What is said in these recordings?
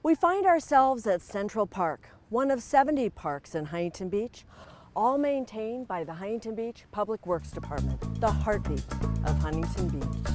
We find ourselves at Central Park, one of 70 parks in Huntington Beach, all maintained by the Huntington Beach Public Works Department, the heartbeat of Huntington Beach.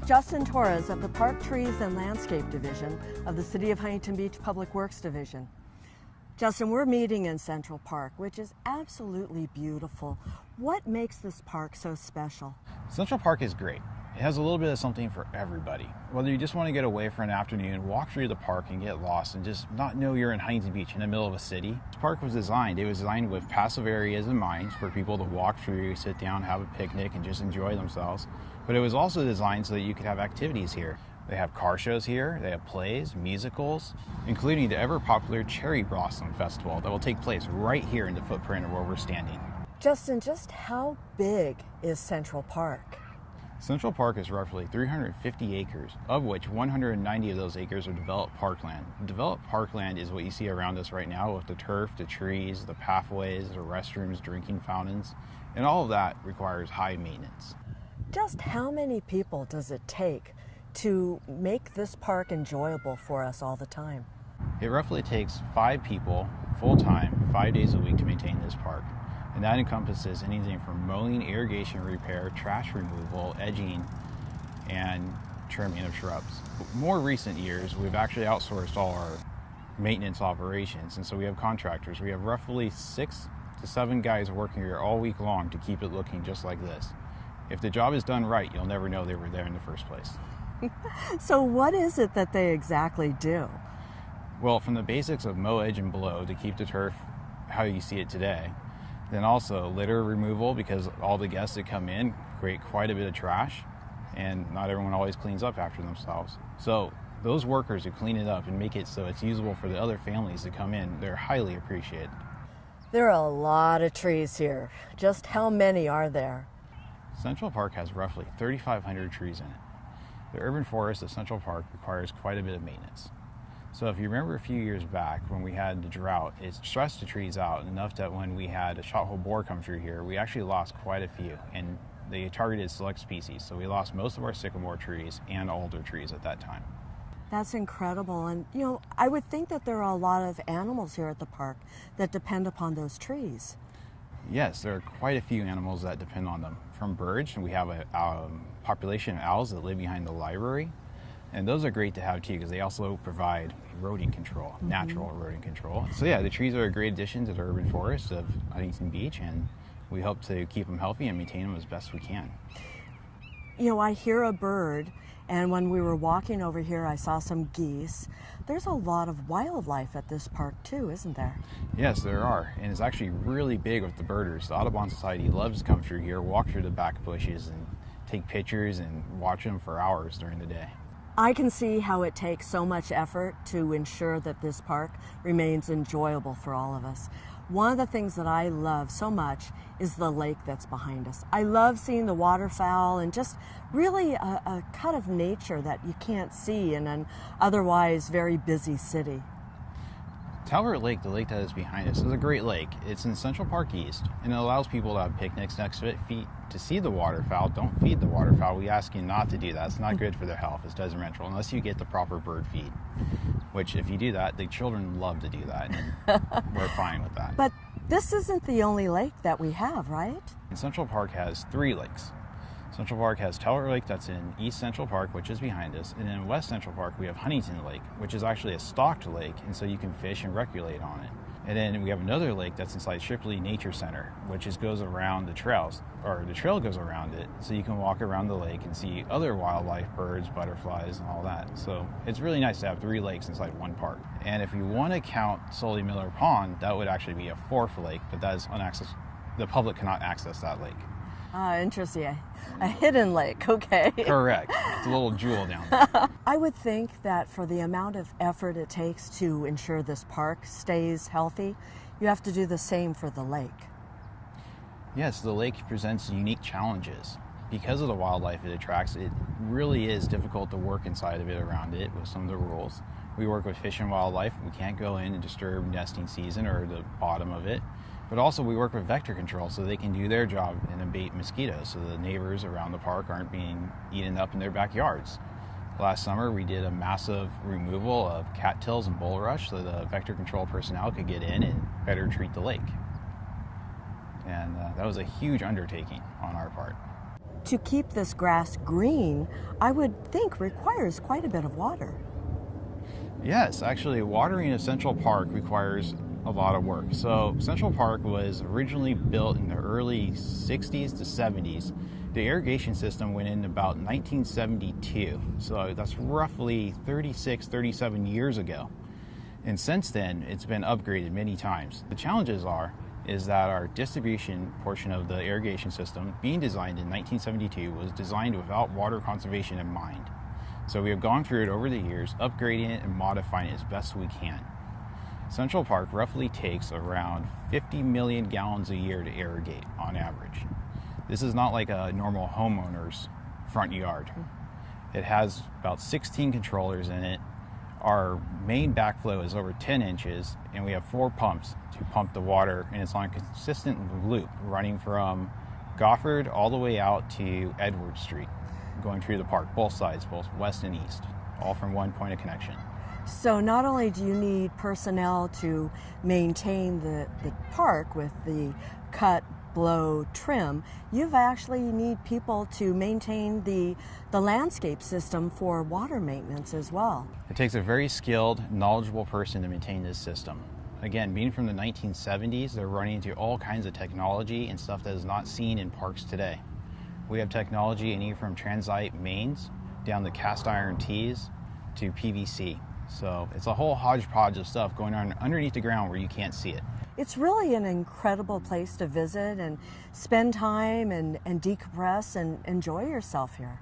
Justin Torres of the Park Trees and Landscape Division of the City of Huntington Beach Public Works Division. Justin, we're meeting in Central Park, which is absolutely beautiful. What makes this park so special? Central Park is great. It has a little bit of something for everybody. Whether you just want to get away for an afternoon, walk through the park and get lost and just not know you're in Huntington Beach in the middle of a city. This park was designed with passive areas in mind for people to walk through, sit down, have a picnic, and just enjoy themselves. But it was also designed so that you could have activities here. They have car shows here, they have plays, musicals, including the ever popular Cherry Blossom Festival that will take place right here in the footprint of where we're standing. Justin, just how big is Central Park? Central Park is roughly 350 acres, of which 190 of those acres are developed parkland. Developed parkland is what you see around us right now with the turf, the trees, the pathways, the restrooms, drinking fountains, and all of that requires high maintenance. Just how many people does it take to make this park enjoyable for us all the time? It roughly takes 5 people full-time, 5 days a week to maintain this park. And that encompasses anything from mowing, irrigation repair, trash removal, edging, and trimming of shrubs. More recent years, we've actually outsourced all our maintenance operations, and so we have contractors. We have roughly 6 to 7 guys working here all week long to keep it looking just like this. If the job is done right, you'll never know they were there in the first place. So what is it that they exactly do? Well, from the basics of mow, edge, and blow to keep the turf how you see it today, then also litter removal, because all the guests that come in create quite a bit of trash, and not everyone always cleans up after themselves. So those workers who clean it up and make it so it's usable for the other families that come in, they're highly appreciated. There are a lot of trees here. Just how many are there? Central Park has roughly 3,500 trees in it. The urban forest of Central Park requires quite a bit of maintenance. So if you remember a few years back when we had the drought, it stressed the trees out enough that when we had a shot-hole borer come through here, we actually lost quite a few, and they targeted select species. So we lost most of our sycamore trees and alder trees at that time. That's incredible. And I would think that there are a lot of animals here at the park that depend upon those trees. Yes, there are quite a few animals that depend on them. From birds, we have a population of owls that live behind the library. And those are great to have too, because they also provide rodent control, natural rodent control. So yeah, the trees are a great addition to the urban forest of Huntington Beach, and we hope to keep them healthy and maintain them as best we can. I hear a bird, and when we were walking over here, I saw some geese. There's a lot of wildlife at this park too, isn't there? Yes, there are, and it's actually really big with the birders. The Audubon Society loves to come through here, walk through the back bushes, and take pictures and watch them for hours during the day. I can see how it takes so much effort to ensure that this park remains enjoyable for all of us. One of the things that I love so much is the lake that's behind us. I love seeing the waterfowl and just really a cut of nature that you can't see in an otherwise very busy city. Talbert Lake, the lake that is behind us, is a great lake. It's in Central Park East, and it allows people to have picnics next to it, to see the waterfowl. Don't feed the waterfowl. We ask you not to do that. It's not good for their health. It's detrimental unless you get the proper bird feed, which if you do that, the children love to do that, and we're fine with that. But this isn't the only lake that we have, right? And Central Park has 3 lakes. Central Park has Talbert Lake that's in East Central Park, which is behind us, and in West Central Park we have Huntington Lake, which is actually a stocked lake, and so you can fish and recreate on it. And then we have another lake that's inside Shipley Nature Center, which goes around the trails, or the trail goes around it, so you can walk around the lake and see other wildlife, birds, butterflies, and all that. So it's really nice to have 3 lakes inside one park. And if you want to count Sully Miller Pond, that would actually be a 4th lake, but that is unaccessible. The public cannot access that lake. Ah, interesting. A hidden lake, okay. Correct. It's a little jewel down there. I would think that for the amount of effort it takes to ensure this park stays healthy, you have to do the same for the lake. Yes, the lake presents unique challenges. because of the wildlife it attracts, it really is difficult to work inside of it around it with some of the rules. We work with Fish and Wildlife. We can't go in and disturb nesting season or the bottom of it. But also we work with vector control so they can do their job and abate mosquitoes so the neighbors around the park aren't being eaten up in their backyards. Last summer we did a massive removal of cattails and bulrush so the vector control personnel could get in and better treat the lake. And that was a huge undertaking on our part. To keep this grass green, I would think requires quite a bit of water. Yes, actually, watering a Central Park requires a lot of work. So Central Park was originally built in the early 60s to 70s. The irrigation system went in about 1972. So that's roughly 37 years ago. And since then, it's been upgraded many times. The challenges is that our distribution portion of the irrigation system, being designed in 1972, was designed without water conservation in mind. So we have gone through it over the years, upgrading it and modifying it as best we can. Central Park roughly takes around 50 million gallons a year to irrigate on average. This is not like a normal homeowner's front yard. It has about 16 controllers in it. Our main backflow is over 10 inches, and we have 4 pumps to pump the water, and it's on a consistent loop running from Goffard all the way out to Edward Street, going through the park, both sides, both west and east, all from one point of connection. So not only do you need personnel to maintain the park with the cut, blow, trim, you've actually need people to maintain the landscape system for water maintenance as well. It takes a very skilled, knowledgeable person to maintain this system. Again, being from the 1970s, they're running into all kinds of technology and stuff that is not seen in parks today. We have technology anything from transite mains down to cast iron tees to PVC. So it's a whole hodgepodge of stuff going on underneath the ground where you can't see it. It's really an incredible place to visit and spend time and decompress and enjoy yourself here.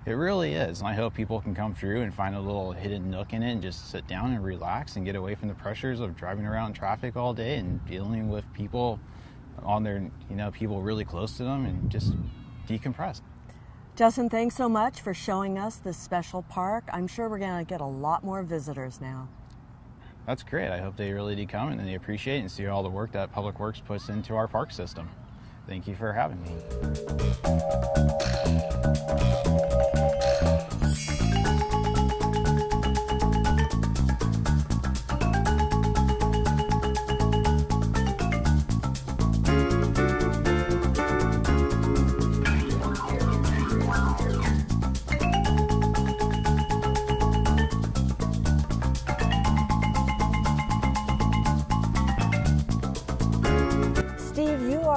It really is, and I hope people can come through and find a little hidden nook in it and just sit down and relax and get away from the pressures of driving around traffic all day and dealing with people on their, people really close to them, and just decompress. Justin, thanks so much for showing us this special park. I'm sure we're going to get a lot more visitors now. That's great. I hope they really do come and they appreciate it and see all the work that Public Works puts into our park system. Thank you for having me.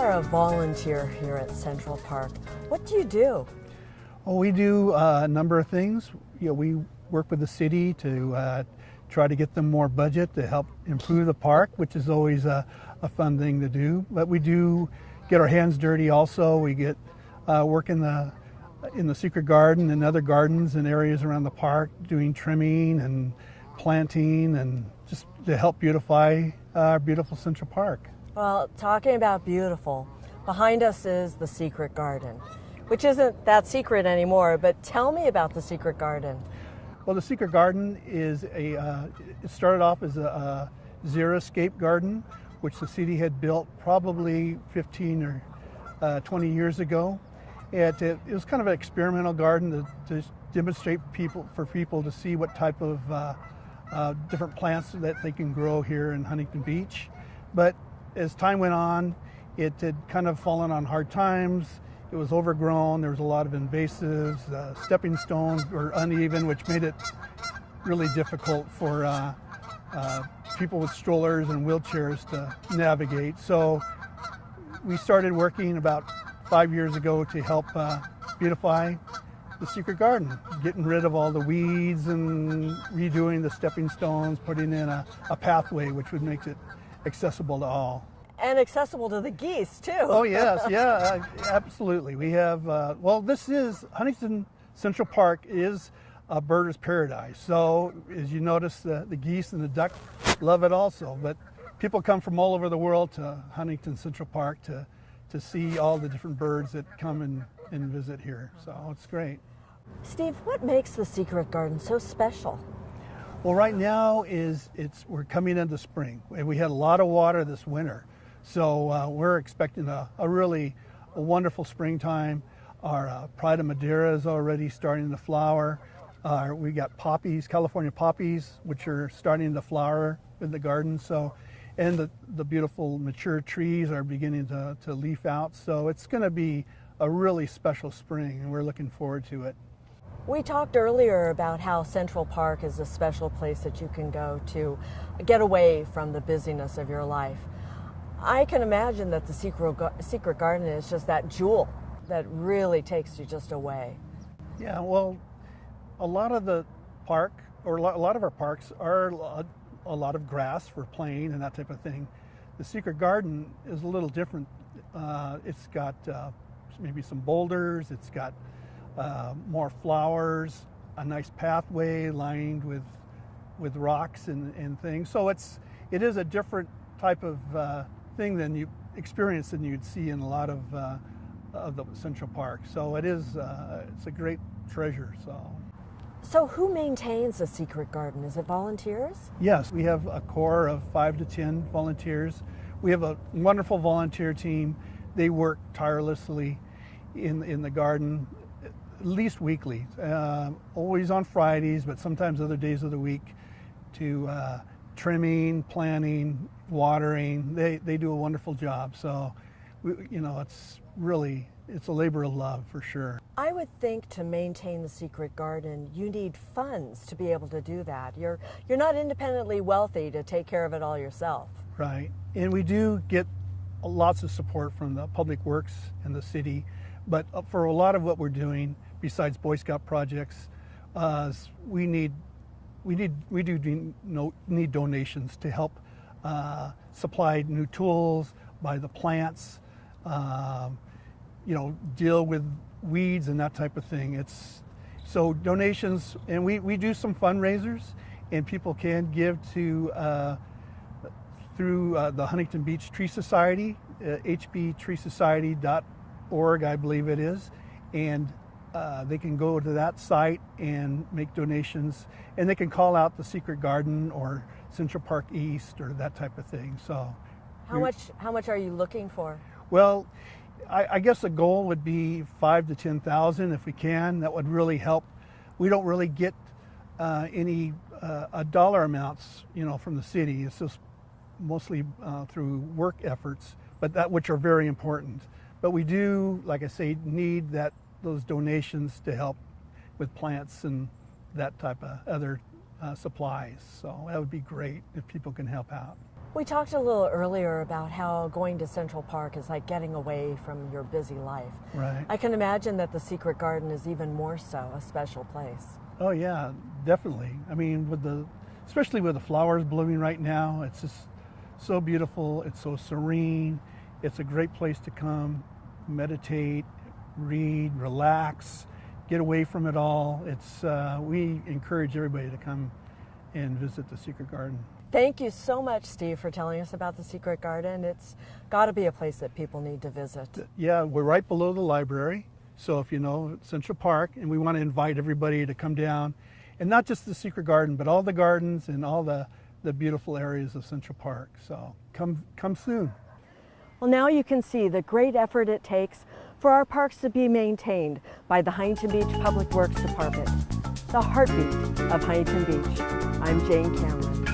A volunteer here at Central Park. What do you do? Well, we do a number of things. We work with the city to try to get them more budget to help improve the park, which is always a fun thing to do. But we do get our hands dirty also. We get work in the secret garden and other gardens and areas around the park, doing trimming and planting and just to help beautify our beautiful Central Park. Well, talking about beautiful, behind us is the secret garden, which isn't that secret anymore, but tell me about the secret garden. Well, the secret garden is it started off as a zero-escape garden, which the city had built probably 15 or 20 years ago. It was kind of an experimental garden to demonstrate for people to see what type of different plants that they can grow here in Huntington Beach. But as time went on, it had kind of fallen on hard times. It was overgrown. There was a lot of invasives. Stepping stones were uneven, which made it really difficult for people with strollers and wheelchairs to navigate. So we started working about 5 years ago to help beautify the secret garden, getting rid of all the weeds and redoing the stepping stones, putting in a pathway which would make it accessible to all. And accessible to the geese, too. Oh, yes. Yeah, absolutely. We have, this is, Huntington Central Park is a birder's paradise. So, as you notice, the geese and the duck love it also. But people come from all over the world to Huntington Central Park to to see all the different birds that come and visit here. So it's great. Steve, what makes the Secret Garden so special? Well, right now we're coming into spring. We had a lot of water this winter, so we're expecting a really wonderful springtime. Our Pride of Madeira is already starting to flower. We got poppies, California poppies, which are starting to flower in the garden. So, and the beautiful mature trees are beginning to leaf out. So it's going to be a really special spring, and we're looking forward to it. We talked earlier about how Central Park is a special place that you can go to get away from the busyness of your life. I can imagine that the Secret Garden is just that jewel that really takes you just away. Yeah, well, a lot of the park, or a lot of our parks are a lot of grass for playing and that type of thing. The Secret Garden is a little different. It's got maybe some boulders, it's got more flowers, a nice pathway lined with rocks and things. So it is a different type of thing than you experience than you'd see in a lot of the Central Park. So it's a great treasure. So who maintains the Secret Garden? Is it volunteers? Yes, we have a core of 5 to 10 volunteers. We have a wonderful volunteer team. They work tirelessly in the garden, at least weekly, always on Fridays, but sometimes other days of the week, to trimming, planting, watering. They do a wonderful job. So, it's a labor of love for sure. I would think to maintain the Secret Garden, you need funds to be able to do that. You're not independently wealthy to take care of it all yourself. Right, and we do get lots of support from the Public Works and the city, but for a lot of what we're doing, besides Boy Scout projects, we do need donations to help supply new tools, buy the plants, deal with weeds and that type of thing. So donations, and we do some fundraisers, and people can give to through the Huntington Beach Tree Society, hbtreesociety.org, I believe it is, and they can go to that site and make donations, and they can call out the Secret Garden or Central Park East or that type of thing. So, how much are you looking for? Well, I guess the goal would be 5,000 to 10,000 if we can. That would really help. We don't really get any dollar amounts, from the city. It's just mostly through work efforts, but which are very important. But we do, like I say, need those donations to help with plants and that type of other supplies. So that would be great if people can help out. We talked a little earlier about how going to Central Park is like getting away from your busy life. Right. I can imagine that the Secret Garden is even more so a special place. Oh yeah, definitely. I mean, especially with the flowers blooming right now, it's just so beautiful. It's so serene. It's a great place to come, meditate, read, relax, get away from it all. We encourage everybody to come and visit the Secret Garden. Thank you so much, Steve, for telling us about the Secret Garden. It's got to be a place that people need to visit. Yeah, we're right below the library. So if you know Central Park, and we want to invite everybody to come down, and not just the Secret Garden, but all the gardens and all the beautiful areas of Central Park. So come soon. Well, now you can see the great effort it takes for our parks to be maintained by the Huntington Beach Public Works Department, the heartbeat of Huntington Beach. I'm Jane Cameron.